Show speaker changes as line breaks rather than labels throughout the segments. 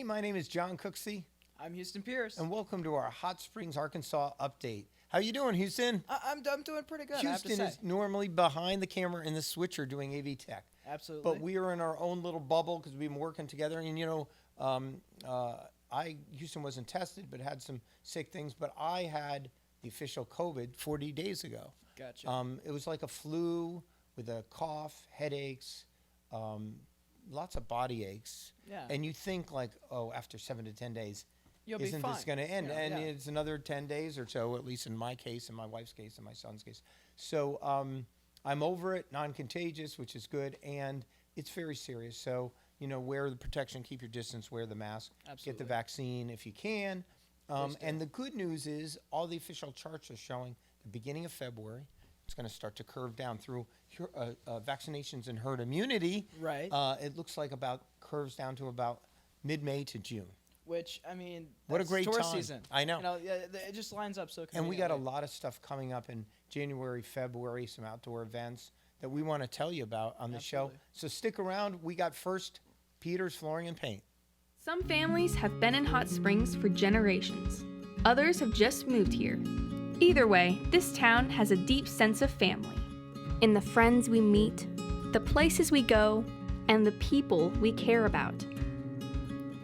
Hey, my name is John Cooksey.
I'm Houston Pierce.
And welcome to our Hot Springs, Arkansas update. How you doing, Houston?
I'm doing pretty good.
Houston is normally behind the camera in the switcher doing AV tech.
Absolutely.
But we are in our own little bubble because we've been working together. And, Houston wasn't tested but had some sick things. But I had the official COVID 40 days ago.
Gotcha.
It was like a flu with a cough, headaches, lots of body aches.
Yeah.
And you think like, oh, after 7 to 10 days,
You'll
isn't
be fine.
this going to end?
Yeah,
and
yeah.
it's another 10 days or so, at least in my case, in my wife's case, in my son's case. So I'm over it, non-contagious, which is good, and it's very serious. So, wear the protection, keep your distance, wear the mask,
Absolutely.
get the vaccine if you can. And the good news is all the official charts are showing the beginning of February. It's going to start to curve down through vaccinations and herd immunity.
Right.
It looks like curves down to about mid-May to June.
Which, I mean,
What a great
tourist
time.
season.
I know.
It just lines up so
And we got a
conveniently.
lot of stuff coming up in January, February, some outdoor events that we want to tell you about on the show.
Absolutely.
So stick around. We got first Peters Flooring and Paint.
Some families have been in Hot Springs for generations. Others have just moved here. Either way, this town has a deep sense of family. In the friends we meet, the places we go, and the people we care about.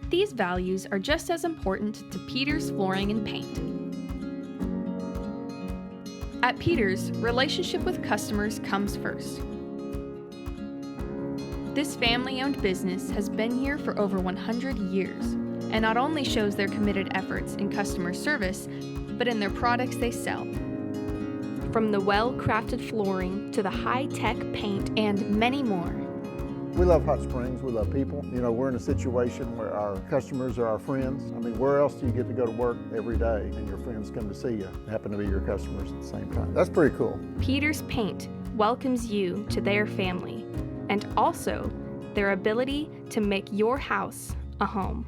These values are just as important to Peters Flooring and Paint. At Peters, relationship with customers comes first. This family-owned business has been here for over 100 years and not only shows their committed efforts in customer service, but in their products they sell. From the well-crafted flooring to the high-tech paint and many more.
We love Hot Springs, we love people. We're in a situation where our customers are our friends. I mean, where else do you get to go to work every day and your friends come to see you, happen to be your customers at the same time? That's pretty cool.
Peters Paint welcomes you to their family and also their ability to make your house a home.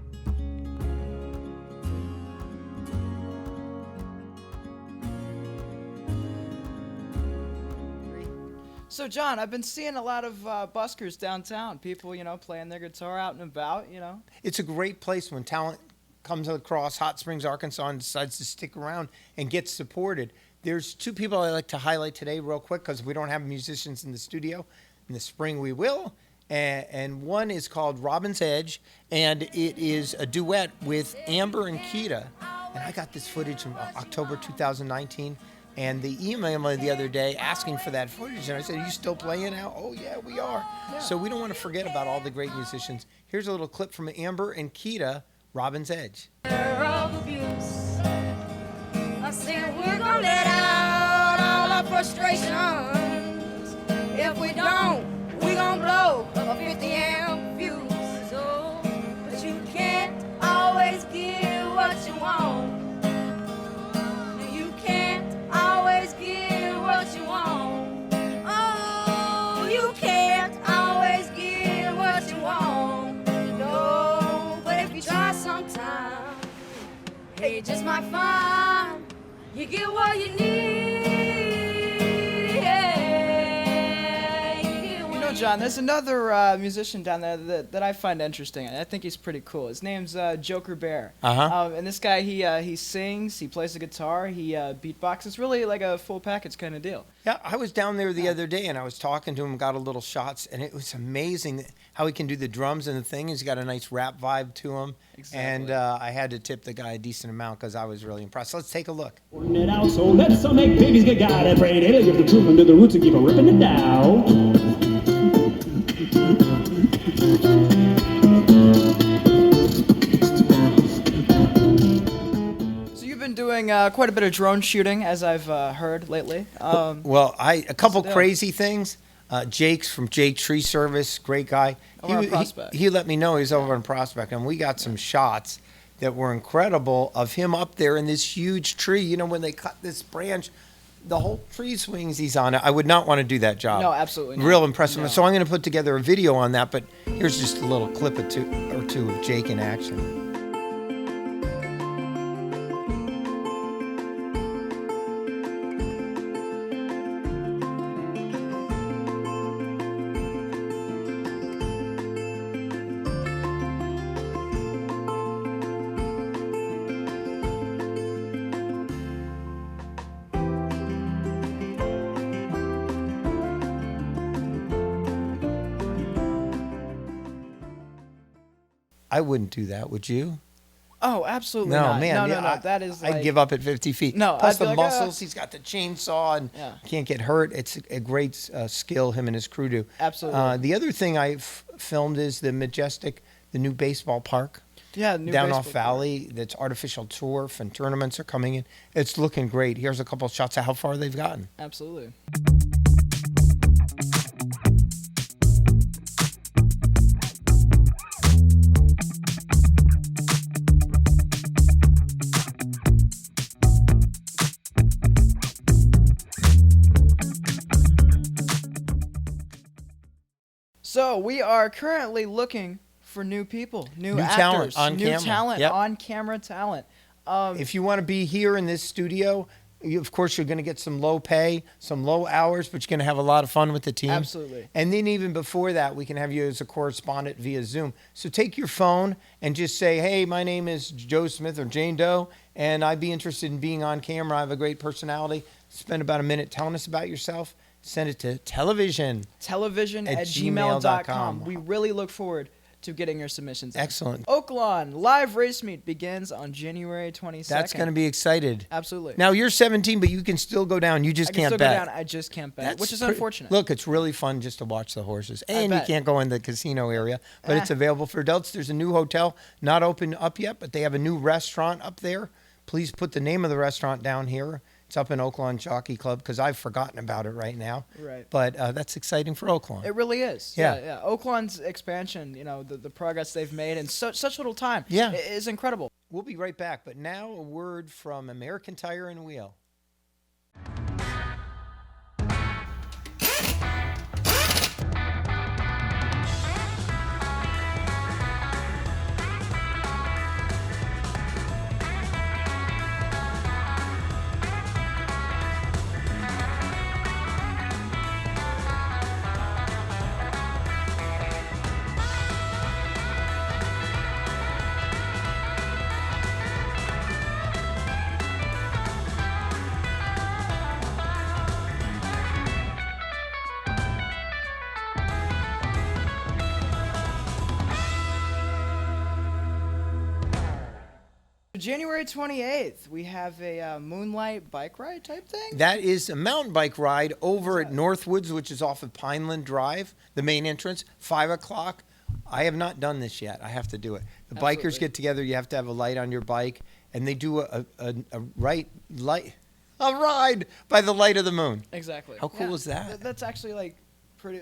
So, John, I've been seeing a lot of buskers downtown. People, playing their guitar out and about,
It's a great place when talent comes across Hot Springs, Arkansas, and decides to stick around and get supported. There's two people I like to highlight today real quick because we don't have musicians in the studio. In the spring we will. And one is called Robin's Edge, and it is a duet with Amber and Kita. And I got this footage from October 2019. And they emailed me the other day asking for that footage. And I said, are you still playing now? Oh, yeah, we are.
Yeah.
So we don't want to forget about all the great musicians. Here's a little clip from Amber and Kita, Robin's Edge.
Of abuse. I said we're gonna let out all our frustrations. If we don't, we gonna blow a 50 amp fuse. So, but you can't always get what you want. You can't always get what you want. Oh, you can't always get what you want. No, but if you try sometime, hey, just might find you get what you need. Yeah, you get what
John, there's another musician down there that I find interesting. I think he's pretty cool. His name's Joker Bear.
Uh-huh.
And this guy, he sings, he plays the guitar, he beatboxes. Really like a full package kind of deal.
Yeah, I was down there the other day, and I was talking to him, got a little shots, and it was amazing how he can do the drums and the thing. He's got a nice rap vibe to him.
Exactly.
And I had to tip the guy a decent amount because I was really impressed. Let's take a look.
Working it out, so let's all make babies get God and pray daily. Give the truth into the roots and keep on ripping it down.
So you've been doing quite a bit of drone shooting, as I've heard lately.
Well, a couple
Still.
crazy things. Jake's from Jake Tree Service, great guy.
Over on Prospect.
He let me know he's over on Prospect, and we got some shots that were incredible of him up there in this huge tree. You know, when they cut this branch, the whole tree swings he's on it. I would not want to do that job.
No, absolutely not.
Real impressive.
No.
So I'm going to put together a video on that, but here's just a little clip or two of Jake in action. I wouldn't do that, would you?
Oh, absolutely
No,
not.
man.
No. That is like...
I'd give up at 50 feet.
No,
Plus
I'd be
the
like,
muscles. He's got the chainsaw and
Yeah.
can't get hurt. It's a great skill him and his crew do.
Absolutely.
The other thing I filmed is the new baseball park.
Yeah, new
down
baseball
off Valley. That's artificial turf and tournaments are coming in. It's looking great. Here's a couple of shots of how far they've gotten.
Absolutely. So we are currently looking for new people, new actors,
talent on
new
camera.
talent,
Yep.
on camera talent.
If you want to be here in this studio, of course, you're going to get some low pay, some low hours, but you're going to have a lot of fun with the team.
Absolutely.
And then even before that, we can have you as a correspondent via Zoom. So take your phone and just say, hey, my name is Joe Smith or Jane Doe, and I'd be interested in being on camera. I have a great personality. Spend about a minute telling us about yourself. Send it to television at
gmail.com. We really look forward to getting your submissions in.
Excellent.
Oaklawn live race meet begins on January 22nd.
That's going to be excited.
Absolutely.
Now, you're 17, but you can still go down. You just
I can
can't
still
bet.
go down. I just can't bet,
That's
which is
pretty-
unfortunate.
Look, it's really fun just to watch the horses. And you
bet.
can't go in the casino area, but it's available for adults. There's a new hotel, not open up yet, but they have a new restaurant up there. Please put the name of the restaurant down here. It's up in Oaklawn Jockey Club because I've forgotten about it right now.
Right.
But that's exciting for Oaklawn.
It really is.
Yeah.
Oaklawn's expansion, the progress they've made in such little time is incredible.
We'll be right back, but now a word from American Tire and Wheel.
January 28th, we have a moonlight bike ride type thing.
That is a mountain bike ride over at Northwoods, which is off of Pineland Drive, the main entrance, 5 o'clock. I have not done this yet. I have to do it. The bikers
Absolutely.
get together. You have to have a light on your bike, and they do a ride by the light of the moon.
Exactly.
How cool is that?
That's actually pretty.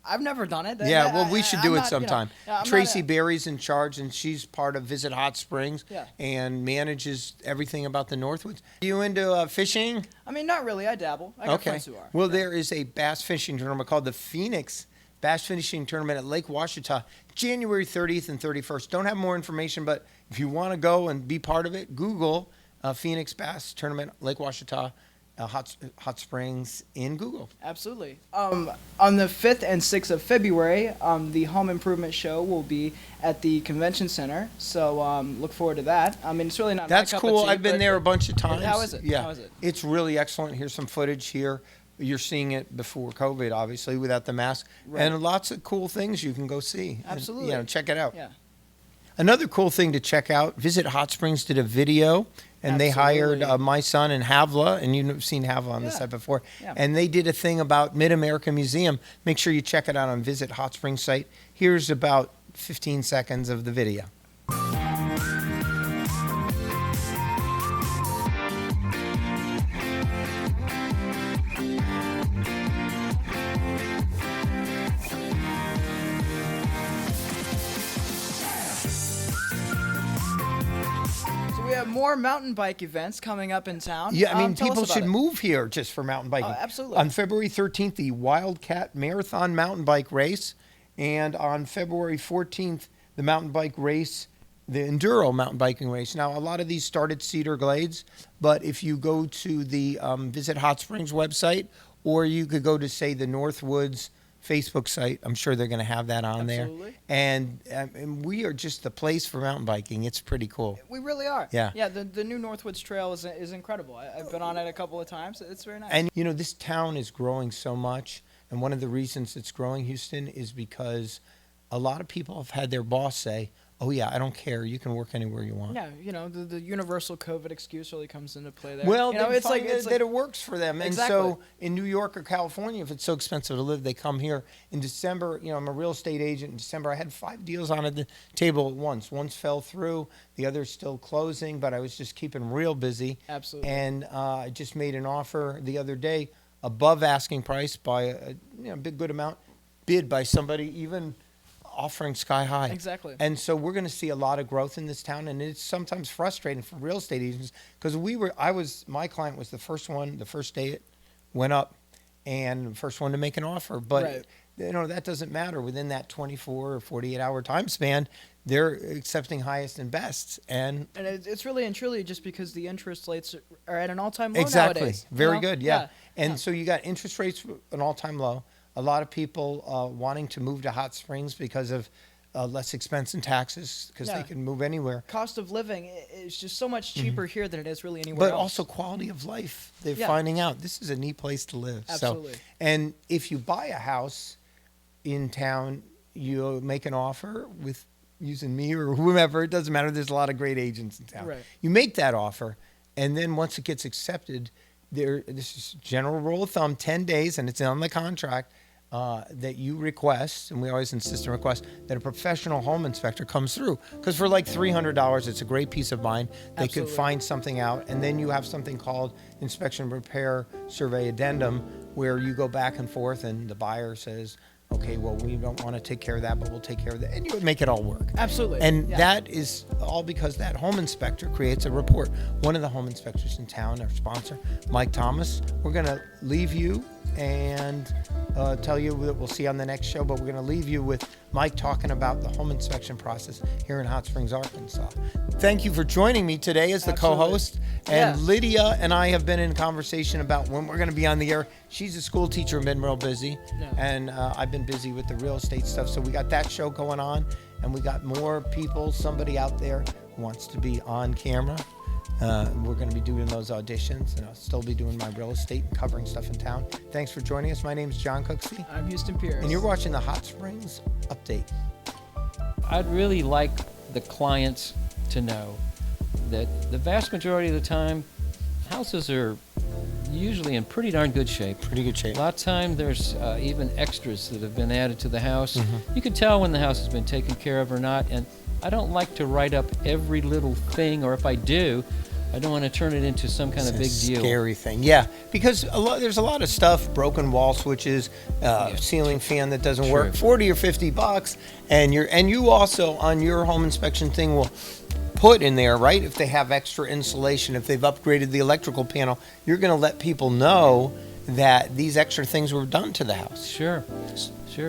I've never done it.
Yeah, well, we should do it
I'm not,
sometime.
I'm
Tracy
not
Berry's in charge, and she's part of Visit Hot Springs
Yeah.
and manages everything about the Northwoods. Are you into fishing?
I mean, not really. I dabble. I got
Okay.
friends who are.
Well, there is a bass fishing tournament called the Phoenix Bass Fishing Tournament at Lake Washita, January 30th and 31st. Don't have more information, but if you want to go and be part of it, Google Phoenix Bass Tournament, Lake Washita, Hot Springs in Google.
Absolutely. On the 5th and 6th of February, the Home Improvement Show will be at the Convention Center. So look forward to that. I mean, it's really not
That's
my cup of
cool.
tea,
I've been
but
there a bunch of times.
How is it?
Yeah.
How is it?
It's really excellent. Here's some footage here. You're seeing it before COVID, obviously, without the mask.
Right.
And lots of cool things you can go see. And,
Absolutely.
check it out.
Yeah.
Another cool thing to check out, Visit Hot Springs did a video, and they hired
Absolutely.
my son and Havla, and you've seen Havla on the
Yeah.
site before,
Yeah.
and they did a thing about Mid-America Museum. Make sure you check it out on Visit Hot Springs site. Here's about 15 seconds of the video.
So we have more mountain bike events coming up in town.
Yeah, I mean,
Tell us
people
about
should
it.
move here just for mountain biking.
absolutely.
On February 13th, the Wildcat Marathon Mountain Bike Race. And on February 14th, the mountain bike race, the Enduro mountain biking race. Now, a lot of these start at Cedar Glades, but if you go to the Visit Hot Springs website, or you could go to, say, the Northwoods Facebook site, I'm sure they're going to have that on there.
Absolutely.
And we are just the place for mountain biking. It's pretty cool.
We really are.
Yeah.
Yeah, the new Northwoods Trail is incredible. I've been on it a couple of times. It's very nice.
And, this town is growing so much. And one of the reasons it's growing, Houston, is because a lot of people have had their boss say, oh yeah, I don't care. You can work anywhere you want.
Yeah, the universal COVID excuse really comes into play there.
Well,
they
it's like that it works for them. And
Exactly.
so in New York or California, if it's so expensive to live, they come here. In December, I'm a real estate agent. In December, I had 5 deals on the table at once. One fell through, the other's still closing, but I was just keeping real busy.
Absolutely.
And I just made an offer the other day above asking price by a big good amount, bid by somebody even offering sky high.
Exactly.
And so we're going to see a lot of growth in this town, and it's sometimes frustrating for real estate agents because my client was the first day it went up, and the first one to make an offer. But
Right.
that doesn't matter. Within that 24 or 48-hour time span, they're accepting highest and best. And
it's really and truly just because the interest rates are at an all-time low
exactly,
nowadays.
very good, yeah. And
Yeah.
so you got interest rates an all-time low. A lot of people wanting to move to Hot Springs because of less expense and taxes because
Yeah.
they can move anywhere.
Cost of living is just so much cheaper here than it is really anywhere
But
else.
also quality of life. They're
Yeah.
finding out this is a neat place to live.
Absolutely.
So, and if you buy a house in town, you make an offer with using me or whomever. It doesn't matter. There's a lot of great agents in town.
Right.
You make that offer, and then once it gets accepted, this is general rule of thumb, 10 days, and it's on the contract, that you request, and we always insist on request, that a professional home inspector comes through. Because for like $300, it's a great peace of mind. They could
Absolutely.
find something out, and then you have something called inspection repair survey addendum, where you go back and forth, and the buyer says, okay, well, we don't want to take care of that, but we'll take care of that. And you would make it all work.
Absolutely.
And
Yeah.
that is all because that home inspector creates a report. One of the home inspectors in town, our sponsor, Mike Thomas, we're going to leave you and tell you that we'll see you on the next show, but we're going to leave you with Mike talking about the home inspection process here in Hot Springs, Arkansas. Thank you for joining me today as the
Absolutely.
co-host. And
Yeah.
Lydia and I have been in conversation about when we're going to be on the air. She's a school teacher and been real busy.
Yeah.
And I've been busy with the real estate stuff. So we got that show going on, and we got more people, somebody out there who wants to be on camera. We're going to be doing those auditions, and I'll still be doing my real estate and covering stuff in town. Thanks for joining us. My name is John Cooksey,
I'm Houston Pierce.
and you're watching the Hot Springs Update.
I'd really like the clients to know that the vast majority of the time, houses are usually in pretty darn good shape.
Pretty good shape.
A lot of time there's even extras that have been added to the house.
Mm-hmm.
You can tell when the house has been taken care of or not, and I don't like to write up every little thing, or if I do, I don't want to turn it into some kind of big deal.
Scary thing, yeah. Because there's a lot of stuff, broken wall switches, ceiling fan that doesn't work,
True.
$40 or $50, and you also on your home inspection thing will put in there, right? If they have extra insulation, if they've upgraded the electrical panel, you're going to let people know that these extra things were done to the house.
Sure,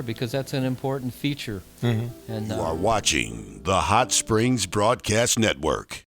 because that's an important feature.
Mm-hmm.
And
You are watching the Hot Springs Broadcast Network.